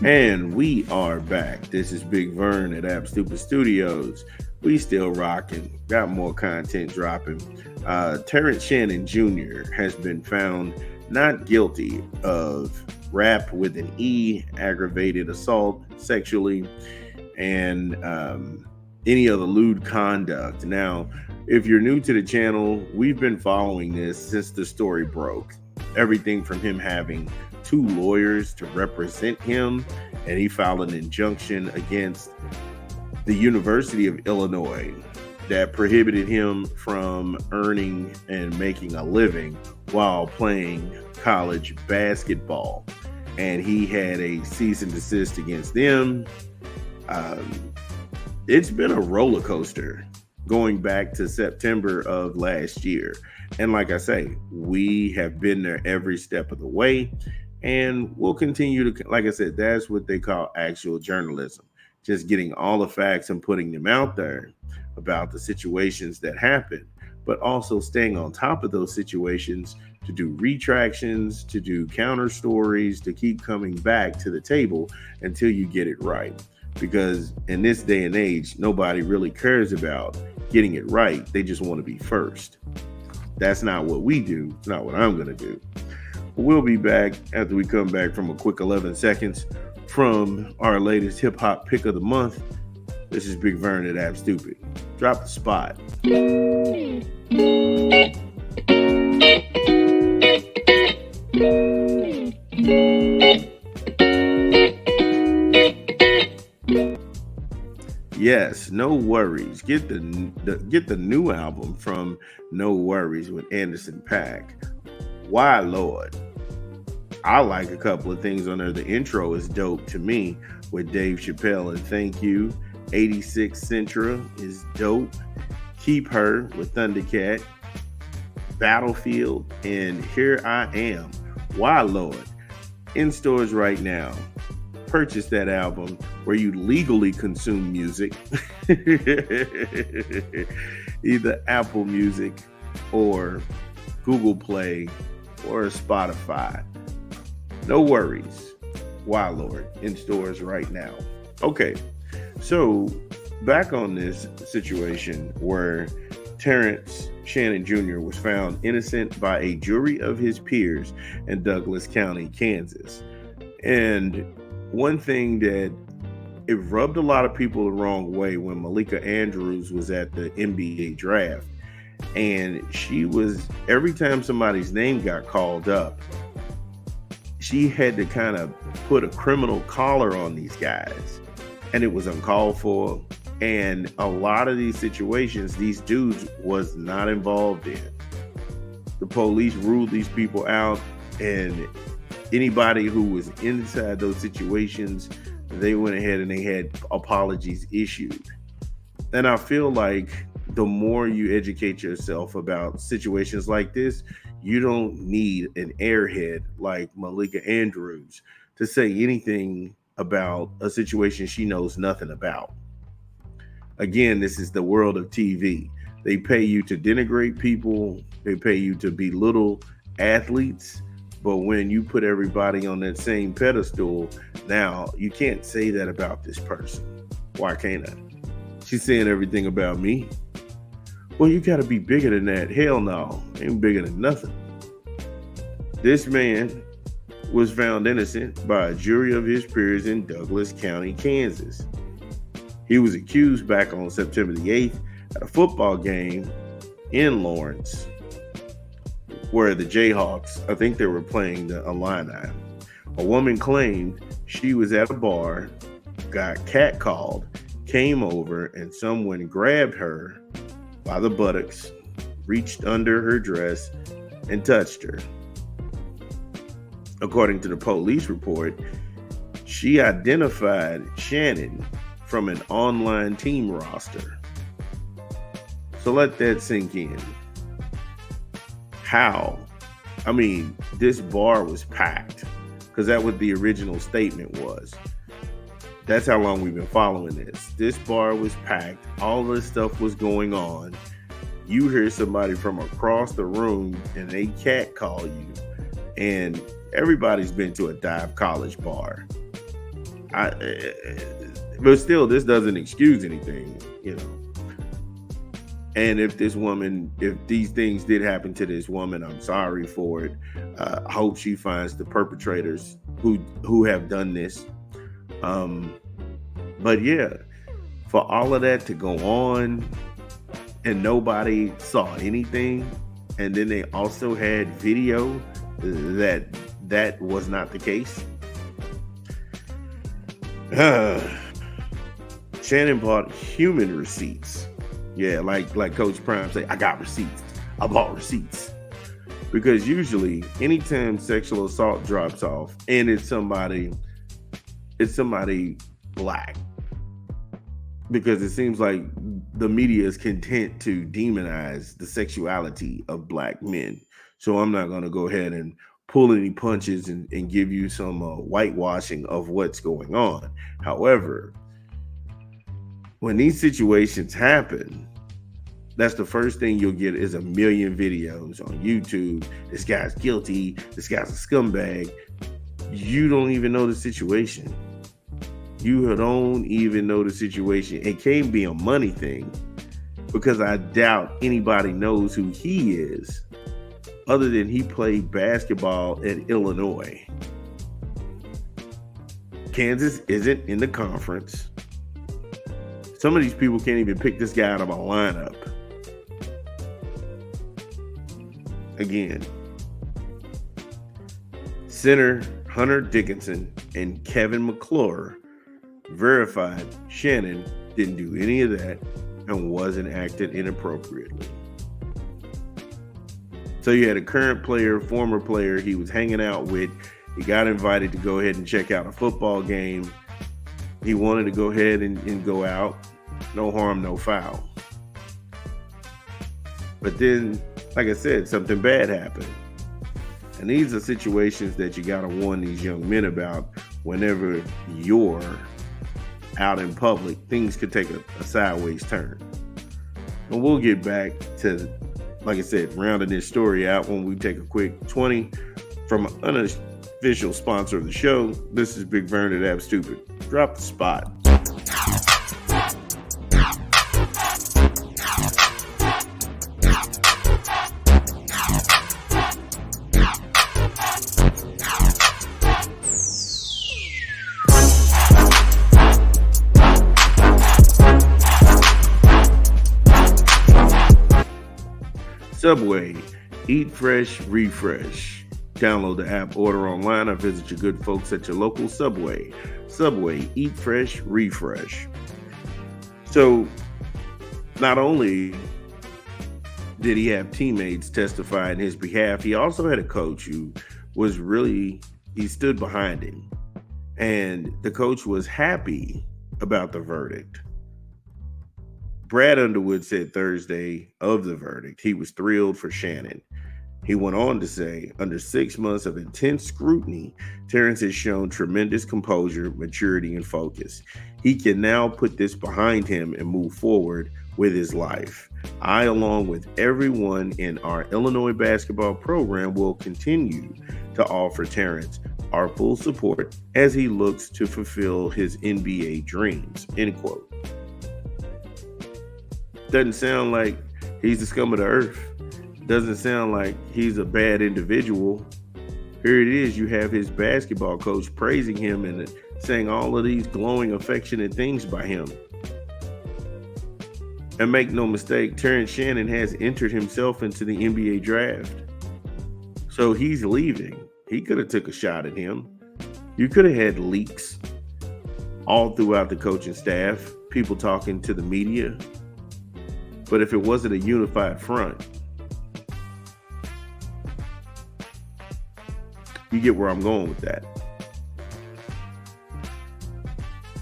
And we are back. This is Big Vern at App Stupid Studios. We still rocking. Got more content dropping. Terrance Shannon Jr. has been found not guilty of rap with an E, aggravated assault sexually, and any other lewd conduct. Now, if you're new to the channel, we've been following this since the story broke. Everything from him having 2 lawyers to represent him, and he filed an injunction against the University of Illinois that prohibited him from earning and making a living while playing college basketball. And he had a cease and desist against them. It's been a roller coaster going back to September of last year. And like I say, we have been there every step of the way. And we'll continue to, like I said, that's what they call actual journalism. Just getting all the facts and putting them out there about the situations that happen, but also staying on top of those situations to do retractions, to do counter stories, to keep coming back to the table until you get it right. Because in this day and age, nobody really cares about getting it right. They just want to be first. That's not what we do. It's not what I'm going to do. We'll be back after we come back from a quick 11 seconds from our latest hip hop pick of the month. This is Big Vern at App Stupid. Drop the spot. Yes, No Worries. Get the new album from No Worries with Anderson .Paak. Why, Lord? I like a couple of things on there. The intro is dope to me with Dave Chappelle and Thank You. 86 Centra is dope. Keep Her with Thundercat. Battlefield and Here I Am. Why, Lord? In stores right now. Purchase that album where you legally consume music. Either Apple Music or Google Play or Spotify. No Worries. Why, Lord? In stores right now. Okay, so back on this situation where Terrance Shannon Jr. was found innocent by a jury of his peers in Douglas County, Kansas. And one thing that it rubbed a lot of people the wrong way when Malika Andrews was at the NBA draft. And she was, every time somebody's name got called up, she had to kind of put a criminal collar on these guys. And it was uncalled for. And a lot of these situations, these dudes was not involved in. The police ruled these people out, and anybody who was inside those situations, they went ahead and they had apologies issued. And I feel like the more you educate yourself about situations like this, you don't need an airhead like Malika Andrews to say anything about a situation she knows nothing about. Again, this is the world of TV. They pay you to denigrate people. They pay you to belittle athletes. But when you put everybody on that same pedestal, now you can't say that about this person. Why can't I? She's saying everything about me. Well, you got to be bigger than that. Hell no, ain't bigger than nothing. This man was found innocent by a jury of his peers in Douglas County, Kansas. He was accused back on September the 8th at a football game in Lawrence, where the Jayhawks, I think they were playing the Illini. A woman claimed she was at a bar, got catcalled, came over, and someone grabbed her by the buttocks, reached under her dress, and touched her. According to the police report, she identified Shannon from an online team roster. So let that sink in. How? I mean, this bar was packed, because that's what the original statement was. That's how long we've been following this. This bar was packed. All this stuff was going on. You hear somebody from across the room and they catcall you, and everybody's been to a dive college bar. But still, this doesn't excuse anything, you know. And if these things did happen to this woman, I'm sorry for it. I hope she finds the perpetrators who have done this. But yeah, for all of that to go on and nobody saw anything, and then they also had video that was not the case. Shannon bought human receipts. Yeah, like Coach Prime say, I got receipts. I bought receipts. Because usually, anytime sexual assault drops off, and it's somebody black, because it seems like the media is content to demonize the sexuality of black men. So I'm not going to go ahead and pull any punches and give you some whitewashing of what's going on. However, when these situations happen, that's the first thing you'll get is a million videos on YouTube. This guy's guilty. This guy's a scumbag. You don't even know the situation. You don't even know the situation. It can't be a money thing, because I doubt anybody knows who he is other than he played basketball at Illinois. Kansas isn't in the conference. Some of these people can't even pick this guy out of a lineup. Again, center Hunter Dickinson and Kevin McClure verified Shannon didn't do any of that and wasn't acting inappropriately. So you had a current player, former player he was hanging out with. He got invited to go ahead and check out a football game. He wanted to go ahead and go out. No harm, no foul. But then, like I said, something bad happened. And these are situations that you got to warn these young men about whenever you're out in public. Things could take a sideways turn. And we'll get back to, like I said, rounding this story out when we take a quick 20 from an unofficial sponsor of the show. This is Big Vern at Ab Stupid. Drop the spot. Subway, eat fresh, refresh. Download the app, order online, or visit your good folks at your local Subway. Subway, eat fresh, refresh. So, not only did he have teammates testify in his behalf, he also had a coach who was he stood behind him. And the coach was happy about the verdict. Brad Underwood said Thursday of the verdict, he was thrilled for Shannon. He went on to say, under 6 months of intense scrutiny, Terrance has shown tremendous composure, maturity, and focus. He can now put this behind him and move forward with his life. I, along with everyone in our Illinois basketball program, will continue to offer Terrance our full support as he looks to fulfill his NBA dreams, end quote. Doesn't sound like he's the scum of the earth. Doesn't sound like he's a bad individual. Here it is, you have his basketball coach praising him and saying all of these glowing, affectionate things by him. And make no mistake, Terrance Shannon has entered himself into the NBA draft. So he's leaving. He could have took a shot at him. You could have had leaks all throughout the coaching staff, people talking to the media. But if it wasn't a unified front, you get where I'm going with that.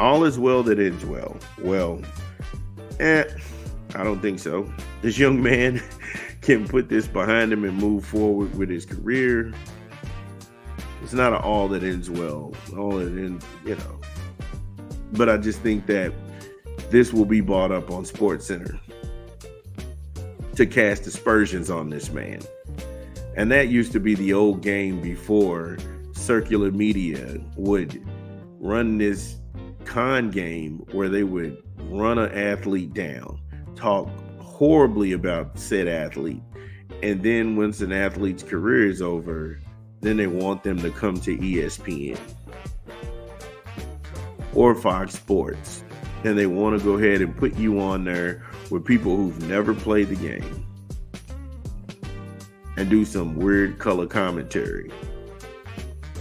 All is well that ends well. Well, I don't think so. This young man can put this behind him and move forward with his career. It's not an all that ends well. All that ends, But I just think that this will be brought up on SportsCenter. to cast aspersions on this man. And that used to be the old game before circular media would run this con game where they would run an athlete down, talk horribly about said athlete, and then once an athlete's career is over, then they want them to come to ESPN or Fox Sports, and they want to go ahead and put you on there with people who've never played the game and do some weird color commentary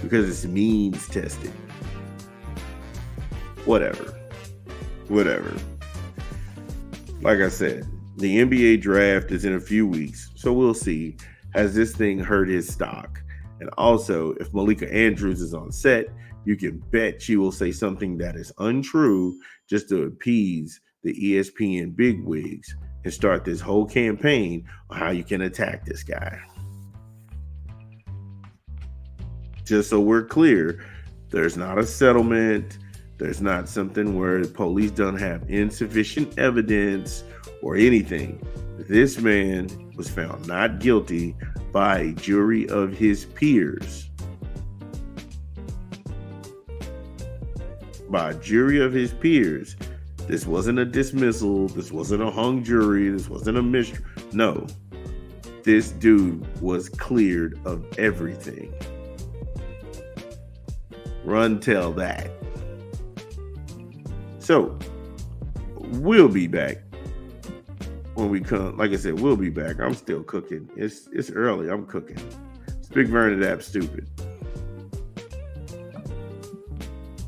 because it's means tested. Whatever. Like I said, the NBA draft is in a few weeks, so we'll see. Has this thing hurt his stock? And also, if Malika Andrews is on set, you can bet she will say something that is untrue just to appease the ESPN bigwigs and start this whole campaign on how you can attack this guy. Just so we're clear, there's not a settlement. There's not something where the police don't have insufficient evidence or anything. This man was found not guilty by a jury of his peers. By a jury of his peers. This wasn't a dismissal. This wasn't a hung jury. This wasn't a mystery. No. This dude was cleared of everything. Run tell that. So, we'll be back when we come. Like I said, we'll be back. I'm still cooking. It's early. I'm cooking. It's Big Vernon App Stupid.